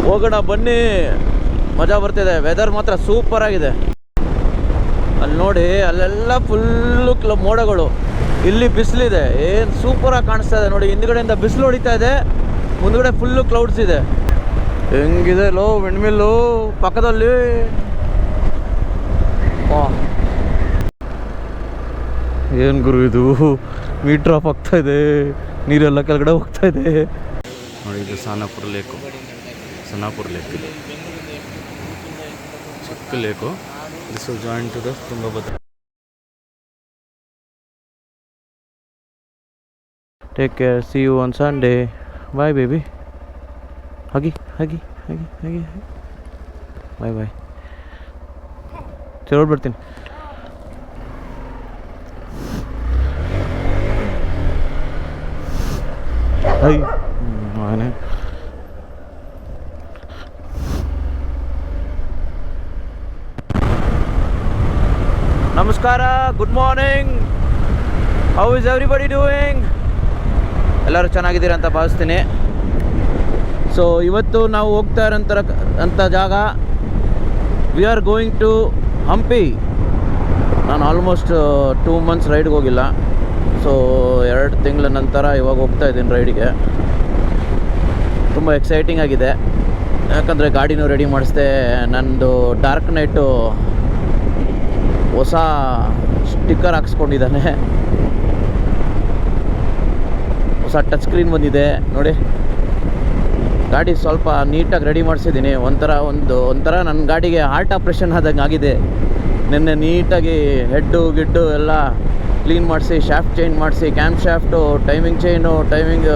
ಹೋಗೋಣ ಬನ್ನಿ, ಮಜಾ ಬರ್ತಿದೆ. ವೆದರ್ ಮಾತ್ರ ಸೂಪರ್ ಆಗಿದೆ. ಅಲ್ಲಿ ನೋಡಿ, ಅಲ್ಲೆಲ್ಲ ಫುಲ್ಲು ಮೋಡಗಳು, ಇಲ್ಲಿ ಬಿಸಿಲಿದೆ. ಏನು ಸೂಪರಾಗಿ ಕಾಣಿಸ್ತಾ ಇದೆ ನೋಡಿ. ಹಿಂದ್ಗಡೆಯಿಂದ ಬಿಸಿಲು ಹೊಡಿತಾ ಇದೆ, ಮುಂದ್ಗಡೆ ಫುಲ್ಲು ಕ್ಲೌಡ್ಸ್ ಇದೆ. ಹೆಂಗಿದೆ ಲೋ ವಿಂಡ್ಮಿಲ್ಲು ಪಕ್ಕದಲ್ಲಿ. ಏನು ಗುರು ಇದು, ಮೀಟರ್ ಆಫ್ ಆಗ್ತಾ ಇದೆ, ನೀರೆಲ್ಲ ಕೆಳಗಡೆ ಹೋಗ್ತಾ ಇದೆ ನೋಡಿ. ಇದು ಸೋನಾಪುರ ಲೇಕು, ಸೋನಾಪುರ ಲೇಕ್ ಇದು ಚಿಕ್ಕ lake. This will join to the Tungabhadra. Take care, see you on Sunday, bye baby. ಹಗಿ ಹಗಿ ಹಗಿ ಹಗಿ ಬಾಯ್ ಬಾಯ್. ಚಲೋ ಬರ್ತೀನಿ. ಹೈ ಮಗನೇ. ನಮಸ್ಕಾರ, good morning. How is everybody doing? ಎಲ್ಲರೂ ಚೆನ್ನಾಗಿದ್ದೀರ ಅಂತ ಭಾವಿಸ್ತೀನಿ. ಸೊ ಇವತ್ತು ನಾವು ಹೋಗ್ತಾ ಇರೋಂಥ ಜಾಗ, we are going to Hampi. ನಾನು ಆಲ್ಮೋಸ್ಟ್ 2 months ರೈಡ್ಗೆ ಹೋಗಿಲ್ಲ. ಸೊ 2 ತಿಂಗಳ ನಂತರ ಇವಾಗ ಹೋಗ್ತಾ ಇದ್ದೀನಿ ರೈಡಿಗೆ. ತುಂಬ ಎಕ್ಸೈಟಿಂಗ್ ಆಗಿದೆ, ಯಾಕಂದರೆ ಗಾಡಿನೂ ರೆಡಿ ಮಾಡಿಸ್ದೆ. ನಂದು ಡಾರ್ಕ್ ನೈಟು ಹೊಸ ಸ್ಟಿಕ್ಕರ್ ಹಾಕ್ಸ್ಕೊಂಡಿದ್ದಾನೆ, ಹೊಸ ಟಚ್ ಸ್ಕ್ರೀನ್ ಬಂದಿದೆ ನೋಡಿ. ಗಾಡಿ ಸ್ವಲ್ಪ ನೀಟಾಗಿ ರೆಡಿ ಮಾಡಿಸಿದ್ದೀನಿ. ಒಂಥರ ನನ್ನ ಗಾಡಿಗೆ ಹಾರ್ಟ್ ಆಪ್ರೇಷನ್ ಆದಂಗೆ ಆಗಿದೆ. ನಿನ್ನೆ ನೀಟಾಗಿ ಹೆಡ್ಡು ಗಿಡ್ಡು ಎಲ್ಲ ಕ್ಲೀನ್ ಮಾಡಿಸಿ, ಶಾಫ್ಟ್ ಚೇಂಜ್ ಮಾಡಿಸಿ, cam shaft, timing chain, timing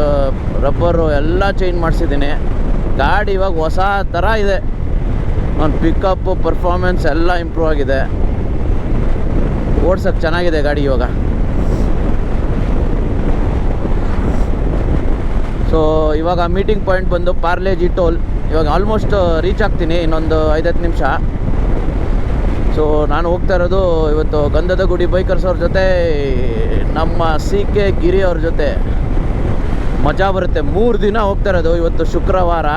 rubber ಎಲ್ಲ ಚೇಂಜ್ ಮಾಡಿಸಿದ್ದೀನಿ. ಗಾಡಿ ಇವಾಗ ಹೊಸ ಥರ ಇದೆ. ಒಂದು ಪಿಕಪ್ಪು, ಪರ್ಫಾರ್ಮೆನ್ಸ್ ಎಲ್ಲ ಇಂಪ್ರೂವ್ ಆಗಿದೆ. ಓಡ್ಸೋಕ್ಕೆ ಚೆನ್ನಾಗಿದೆ ಗಾಡಿ ಇವಾಗ. ಸೊ ಇವಾಗ ಮೀಟಿಂಗ್ ಪಾಯಿಂಟ್ ಬಂದು ಪಾರ್ಲೇಜಿ ಟೋಲ್. ಇವಾಗ ಆಲ್ಮೋಸ್ಟ್ ರೀಚ್ ಆಗ್ತೀನಿ, ಇನ್ನೊಂದು 5-10 ನಿಮಿಷ. ಸೊ ನಾನು ಹೋಗ್ತಾ ಇರೋದು ಇವತ್ತು ಗಂಧದ ಗುಡಿ ಬೈಕರ್ಸ್ ಅವ್ರ ಜೊತೆ, ನಮ್ಮ CK ಗಿರಿ ಅವ್ರ ಜೊತೆ. ಮಜಾ ಬರುತ್ತೆ. 3 ದಿನ ಹೋಗ್ತಾ ಇರೋದು. ಇವತ್ತು ಶುಕ್ರವಾರ,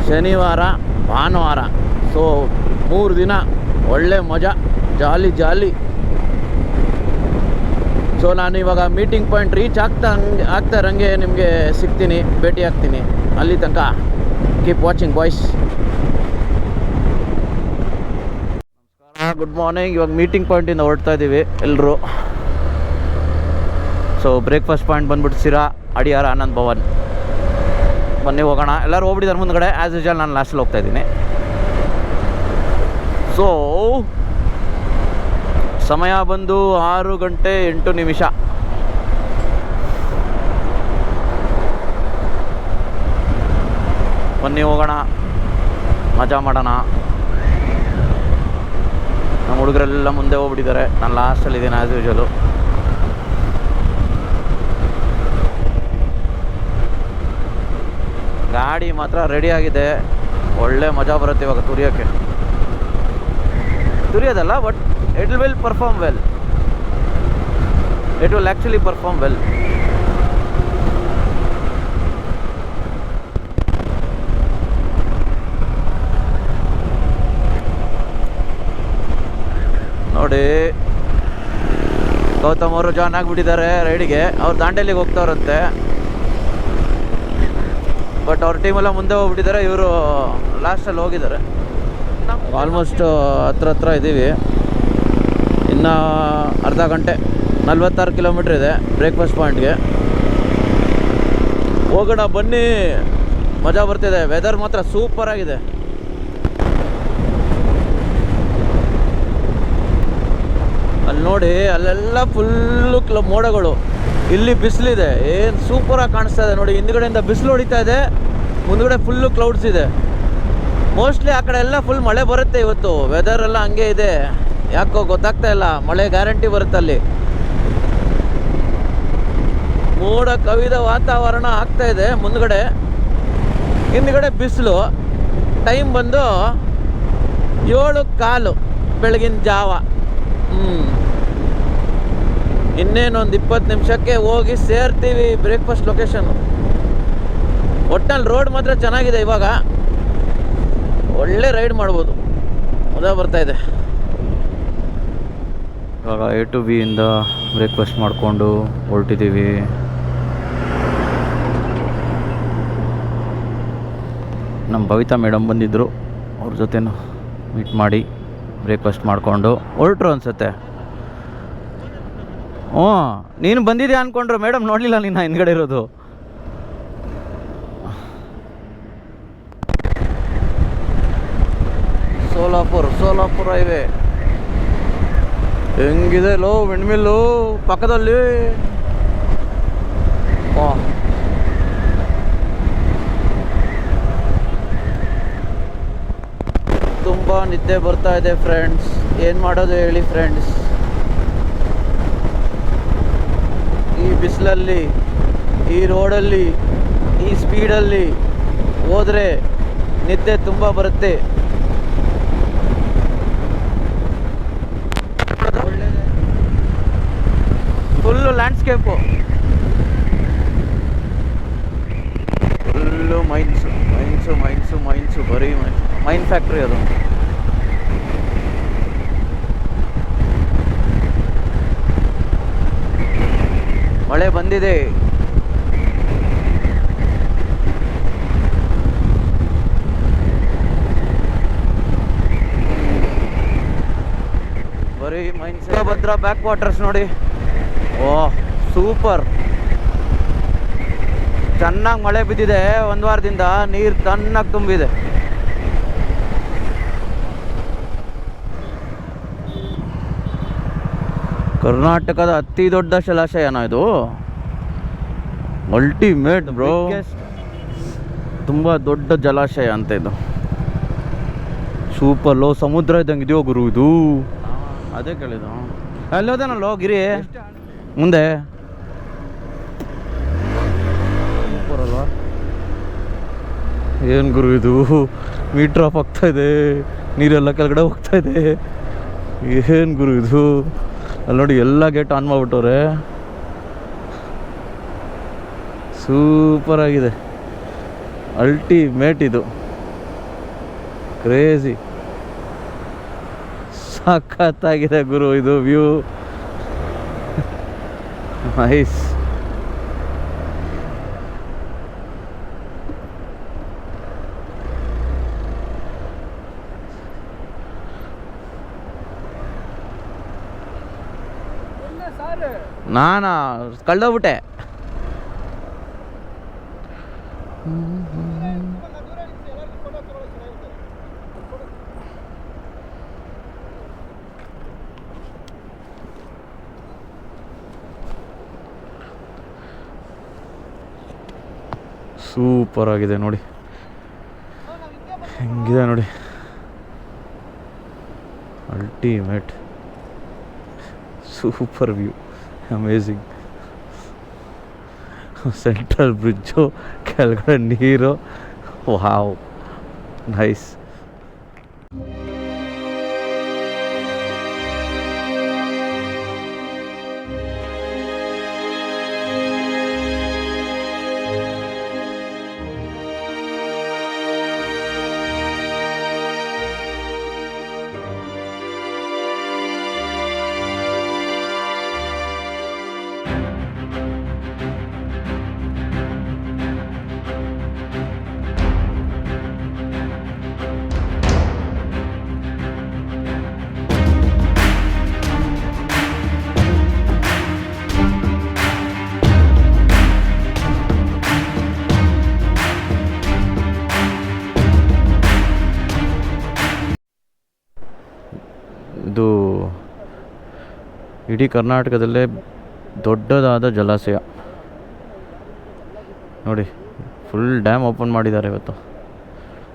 ಶನಿವಾರ, ಭಾನುವಾರ. ಸೊ 3 ದಿನ ಒಳ್ಳೆ ಮಜಾ, ಜಾಲಿ ಜಾಲಿ. ಸೊ ನಾನು ಇವಾಗ ಮೀಟಿಂಗ್ ಪಾಯಿಂಟ್ ರೀಚ್ ಆಗ್ತಾ ಇರೋಂಗೆ ನಿಮಗೆ ಸಿಗ್ತೀನಿ, ಭೇಟಿ ಆಗ್ತೀನಿ. ಅಲ್ಲಿ ತನಕ keep watching boys. Good morning. ಇವಾಗ ಮೀಟಿಂಗ್ ಪಾಯಿಂಟಿಂದ ಹೊರಡ್ತಾ ಇದ್ದೀವಿ ಎಲ್ಲರೂ. ಸೊ ಬ್ರೇಕ್ಫಾಸ್ಟ್ ಪಾಯಿಂಟ್ ಬಂದ್ಬಿಟ್ಟು ಸಿರಾ, ಅಡಿಯಾರ, ಆನಂದ್ ಭವನ್. ಬನ್ನಿ ಹೋಗೋಣ. ಎಲ್ಲರೂ ಹೋಗ್ಬಿಟ್ಟಿದ್ದಾರೆ ಮುಂದ್ಗಡೆ. ಆ್ಯಸ್ ಯೂಶುವಲ್ ನಾನು ಲಾಸ್ಟಲ್ಲಿ ಹೋಗ್ತಾ ಇದ್ದೀನಿ. ಸೊ ಸಮಯ ಬಂದು 6:08. ಬನ್ನಿ ಹೋಗೋಣ, ಮಜಾ ಮಾಡೋಣ. ನಮ್ಮ ಹುಡುಗರೆಲ್ಲ ಮುಂದೆ ಹೋಗ್ಬಿಟ್ಟಿದ್ದಾರೆ, ನಾನು ಲಾಸ್ಟಲ್ಲಿದ್ದೀನಿ ಆ್ಯಸ್ ಯೂಶುವಲು. ಗಾಡಿ ಮಾತ್ರ ರೆಡಿ ಆಗಿದೆ, ಒಳ್ಳೆ ಮಜಾ ಬರುತ್ತೆ ಇವಾಗ ತುರಿಯೋಕ್ಕೆ. ತುರಿಯೋದಲ್ಲ, but it will perform well. It will actually perform well. ನೋಡಿ, ಗೌತಮ್ ಅವರು ಜಾಯ್ನ್ ಆಗಿಬಿಟ್ಟಿದ್ದಾರೆ ರೈಡಿಗೆ. ಅವ್ರು ದಾಂಡೇಲಿಗೆ ಹೋಗ್ತಾವ್ರಂತೆ, ಬಟ್ ಅವ್ರ ಟೀಮೆಲ್ಲ ಮುಂದೆ ಹೋಗ್ಬಿಟ್ಟಿದ್ದಾರೆ, ಇವರು ಲಾಸ್ಟಲ್ಲಿ ಹೋಗಿದ್ದಾರೆ. ಆಲ್ಮೋಸ್ಟ್ ಹತ್ರ ಇದ್ದೀವಿ. ಇನ್ನು ಅರ್ಧ ಗಂಟೆ, 46 ಕಿಲೋಮೀಟ್ರ್ ಇದೆ ಬ್ರೇಕ್ಫಾಸ್ಟ್ ಪಾಯಿಂಟ್ಗೆ. ಹೋಗೋಣ ಬನ್ನಿ, ಮಜಾ ಬರ್ತಿದೆ. ವೆದರ್ ಮಾತ್ರ ಸೂಪರ್ ಆಗಿದೆ. ಅಲ್ಲಿ ನೋಡಿ, ಅಲ್ಲೆಲ್ಲ ಫುಲ್ಲು ಮೋಡಗಳು, ಇಲ್ಲಿ ಬಿಸಿಲಿದೆ. ಏನು ಸೂಪರಾಗಿ ಕಾಣಿಸ್ತಾ ಇದೆ ನೋಡಿ. ಹಿಂದ್ಗಡೆಯಿಂದ ಬಿಸಿಲು ಹೊಡಿತಾ ಇದೆ, ಮುಂದ್ಗಡೆ ಫುಲ್ಲು ಕ್ಲೌಡ್ಸ್ ಇದೆ. ಮೋಸ್ಟ್ಲಿ ಆ ಕಡೆ ಎಲ್ಲ ಫುಲ್ ಮಳೆ ಬರುತ್ತೆ ಇವತ್ತು. ವೆದರ್ ಎಲ್ಲ ಹಂಗೆ ಇದೆ, ಯಾಕೋ ಗೊತ್ತಾಗ್ತಾ ಇಲ್ಲ. ಮಳೆ ಗ್ಯಾರಂಟಿ ಬರುತ್ತೆ ಅಲ್ಲಿ. ಮೋಡ ಕವಿದ ವಾತಾವರಣ ಆಗ್ತಾ ಇದೆ ಮುಂದ್ಗಡೆ, ಹಿಂದ್ಗಡೆ ಬಿಸಿಲು. ಟೈಮ್ ಬಂದು 7:15 ಬೆಳಗಿನ ಜಾವ. ಇನ್ನೇನೊಂದು 20 ನಿಮಿಷಕ್ಕೆ ಹೋಗಿ ಸೇರ್ತೀವಿ ಬ್ರೇಕ್ಫಾಸ್ಟ್ ಲೊಕೇಶನ್ನು. ಒಟ್ಟಲ್ಲಿ ರೋಡ್ ಮಾತ್ರ ಚೆನ್ನಾಗಿದೆ ಇವಾಗ. ಒಳ್ಳೆ ರೈಡ್ ಮಾಡ್ಬೋದು. ಮಜಾ ಬರ್ತಾಯಿದೆ. ಇವಾಗ A to B ಇಂದ ಬ್ರೇಕ್ಫಾಸ್ಟ್ ಮಾಡಿಕೊಂಡು ಹೊರಟಿದ್ದೀವಿ. ನಮ್ಮ ಭವಿತಾ ಮೇಡಮ್ ಬಂದಿದ್ದರು, ಅವ್ರ ಜೊತೆನೂ ಮೀಟ್ ಮಾಡಿ ಬ್ರೇಕ್ಫಾಸ್ಟ್ ಮಾಡಿಕೊಂಡು ಹೊರಟ್ರು ಅನಿಸುತ್ತೆ. ಹ್ಞೂ, ನೀನು ಬಂದಿದ್ಯಾ ಅಂದ್ಕೊಂಡ್ರು, ಮೇಡಮ್ ನೋಡಲಿಲ್ಲ ನೀನು ಹಿಂದ್ಗಡೆ ಇರೋದು. ಸೋಲಾಪುರ ಹೈವೇ ಹೆಂಗಿದೆ ಲೋ, ವಿಂಡ್ಮಿಲ್ಲು ಪಕ್ಕದಲ್ಲಿ. ತುಂಬ ನಿದ್ದೆ ಬರ್ತಾ ಇದೆ ಫ್ರೆಂಡ್ಸ್, ಏನು ಮಾಡೋದು ಹೇಳಿ ಫ್ರೆಂಡ್ಸ್. ಈ ಬಿಸಿಲಲ್ಲಿ, ಈ ರೋಡಲ್ಲಿ, ಈ ಸ್ಪೀಡಲ್ಲಿ ಹೋದರೆ ನಿದ್ದೆ ತುಂಬ ಬರುತ್ತೆ. ಫುಲ್ಲು ಲ್ಯಾಂಡ್ಸ್ಕೇಪು, ಫುಲ್ಲು ಮೈನ್ಸು, ಬರೀ ಮೈನ್ ಫ್ಯಾಕ್ಟ್ರಿ ಅದು. ಮಳೆ ಬಂದಿದೆ. ಬರೀ ಮೈನ್ಸ್. ಭದ್ರಾ ಬ್ಯಾಕ್ ವಾಟರ್ಸ್ ನೋಡಿ. ಓಹ್ ಸೂಪರ್, ಚೆನ್ನಾಗಿ ಮಳೆ ಬಿದ್ದಿದೆ. ಒಂದು ವಾರದಿಂದ ನೀರು ಚೆನ್ನಾಗಿ ತುಂಬಿದೆ. ಕರ್ನಾಟಕದ ಅತಿ ದೊಡ್ಡ ಜಲಾಶಯನ ಇದು, ಅಲ್ಟಿಮೇಟ್ ಬ್ರೋ. ತುಂಬ ದೊಡ್ಡ ಜಲಾಶಯ ಅಂತ ಇದು. ಸೂಪರ್ ಲೋ, ಸಮುದ್ರ ಇದ್ದಂಗೆ ಇದೆಯೋ ಗುರು ಇದು. ಅದೇ ಕೇಳಿದ್ದು, ಅಲ್ಲೋದೇನಲ್ಲೋ ಗಿರಿ ಮುಂದೆ. ಸೂಪರ್ ಅಲ್ವಾ? ಏನು ಗುರು ಇದು, ಮೀಟ್ರ್ ಆಫ್ ಆಗ್ತಾ ಇದೆ, ನೀರೆಲ್ಲ ಕೆಳಗಡೆ ಹೋಗ್ತಾ ಇದೆ. ಏನು ಗುರು ಇದು? ಅಲ್ಲಿ ನೋಡಿ, ಎಲ್ಲ ಗೇಟ್ ಆನ್ ಮಾಡಿಬಿಟ್ಟವ್ರೆ. ಸೂಪರ್ ಆಗಿದೆ, ಅಲ್ಟಿಮೇಟ್ ಇದು, ಕ್ರೇಜಿ, ಸಖತ್ತಾಗಿದೆ ಗುರು ಇದು ವ್ಯೂ. ನೈಸ್. ನಾನಾ ಕಳ್ದೋಗ್ಬಿಟ್ಟೆ. ಸೂಪರ್ ಆಗಿದೆ ನೋಡಿ, ಹೆಂಗಿದೆ ನೋಡಿ, ultimate, super view, amazing. Central bridge, ಕೆಳಗಡೆ ನೀರು, ವಾವ್, ನೈಸ್. ಇದು ಇಡೀ ಕರ್ನಾಟಕದಲ್ಲೇ ದೊಡ್ಡದಾದ ಜಲಾಶಯ ನೋಡಿ. ಫುಲ್ ಡ್ಯಾಮ್ ಓಪನ್ ಮಾಡಿದ್ದಾರೆ ಇವತ್ತು.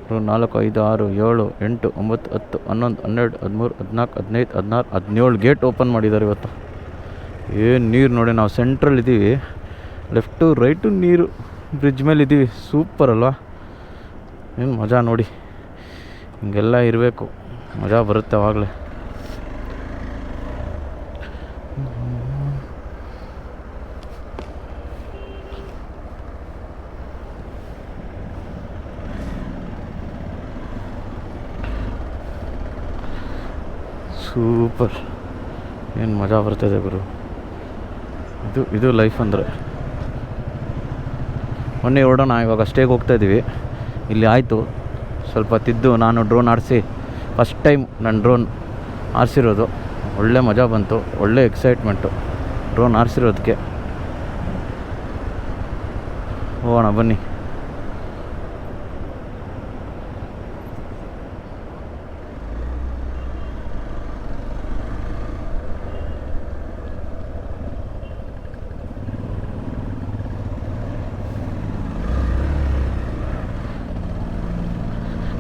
4, 5, 6, 7, 8, 9, 10, 11, 12, 13, 14, 15, 16, 17 ಗೇಟ್ ಓಪನ್ ಮಾಡಿದ್ದಾರೆ ಇವತ್ತು. ಏನು ನೀರು ನೋಡಿ, ನಾವು ಸೆಂಟ್ರಲ್ ಇದ್ದೀವಿ, ಲೆಫ್ಟು ರೈಟು ನೀರು, ಬ್ರಿಡ್ಜ್ ಮೇಲೆ ಇದ್ದೀವಿ. ಸೂಪರ್ ಅಲ್ವಾ? ಏನು ಮಜಾ ನೋಡಿ, ಹಿಂಗೆಲ್ಲ ಇರಬೇಕು, ಮಜಾ ಬರುತ್ತೆ ಆವಾಗಲೇ. ಸೂಪರ್, ಏನು ಮಜಾ ಬರ್ತಿದೆ ಗುರು. ಇದು ಲೈಫ್ ಅಂದರೆ. ಮೊನ್ನೆ ಹೊರಡೋಣ, ಇವಾಗ ಸ್ಟೇಗೆ ಹೋಗ್ತಾಯಿದ್ದೀವಿ. ಇಲ್ಲಿ ಆಯಿತು ಸ್ವಲ್ಪ ತಿದ್ದು, ನಾನು ಡ್ರೋನ್ ಆರಿಸಿ ಫಸ್ಟ್ ಟೈಮ್ ನಾನು ಡ್ರೋನ್ ಆರಿಸಿರೋದು. ಒಳ್ಳೆ ಮಜಾ ಬಂತು, ಒಳ್ಳೆ ಎಕ್ಸೈಟ್ಮೆಂಟು ಡ್ರೋನ್ ಆರಿಸಿರೋದಕ್ಕೆ. ಹೋಗೋಣ ಬನ್ನಿ.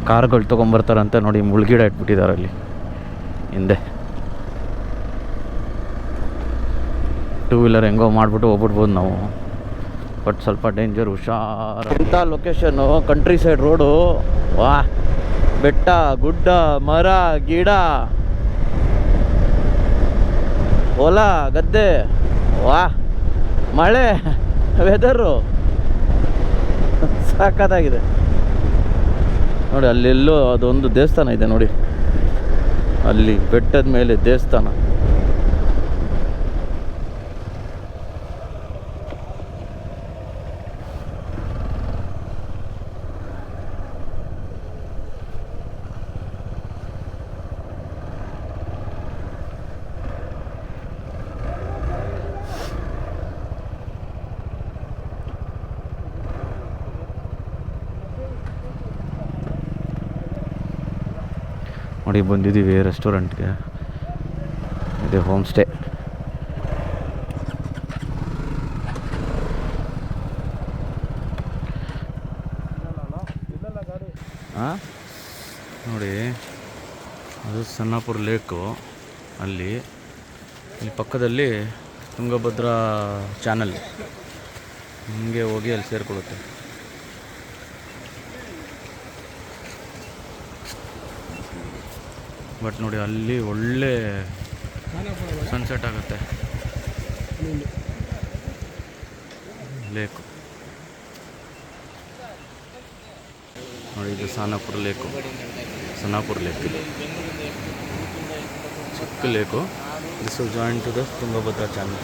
ಕಾರ್ಗಳು ತೊಗೊಂಬರ್ತಾರಂತೆ ನೋಡಿ, ಮುಳುಗಿಡ ಇಟ್ಬಿಟ್ಟಿದ್ದಾರೆ ಅಲ್ಲಿ ಹಿಂದೆ. 2 ವೀಲರ್ ಹೆಂಗೋ ಮಾಡಿಬಿಟ್ಟು ಹೋಗ್ಬಿಡ್ಬೋದು ನಾವು, ಬಟ್ ಸ್ವಲ್ಪ ಡೇಂಜರ್, ಹುಷಾರು. ಎಂಥ ಲೊಕೇಶನ್ನು, ಕಂಟ್ರಿ ಸೈಡ್ ರೋಡು. ವಾ, ಬೆಟ್ಟ ಗುಡ್ಡ, ಮರ ಗಿಡ, ಹೊಲ ಗದ್ದೆ, ವಾ ಮಳೆ, ವೆದರು ಸಾಕಾಗಿದೆ ನೋಡಿ. ಅಲ್ಲೆಲ್ಲೋ ಅದೊಂದು ದೇವಸ್ಥಾನ ಇದೆ ನೋಡಿ, ಅಲ್ಲಿ ಬೆಟ್ಟದ ಮೇಲೆ ದೇವಸ್ಥಾನ. ನೋಡಿ ಬಂದಿದ್ದೀವಿ ರೆಸ್ಟೋರೆಂಟ್ಗೆ, ಇದೆ ಹೋಮ್ ಸ್ಟೇ. ನೋಡಿ ಅದು ಸನ್ನಾಪುರ ಲೇಕು. ಅಲ್ಲಿ ಪಕ್ಕದಲ್ಲಿ ತುಂಗಭದ್ರಾ ಚಾನಲ್, ಹಿಂಗೆ ಹೋಗಿ ಅಲ್ಲಿ ಸೇರಿಕೊಳ್ಳುತ್ತೆ. ಬಟ್ ನೋಡಿ ಅಲ್ಲಿ ಒಳ್ಳೆ ಸನ್ಸೆಟ್ ಆಗುತ್ತೆ. ಲೇಕು ನೋಡಿ, ಇದು ಸನ್ನಾಪುರ ಲೇಕು. ಸನ್ನಾಪುರ ಲೇಕ್ ಇದು ಚಿಕ್ಕ lake. This will join to the Tungabhadra channel.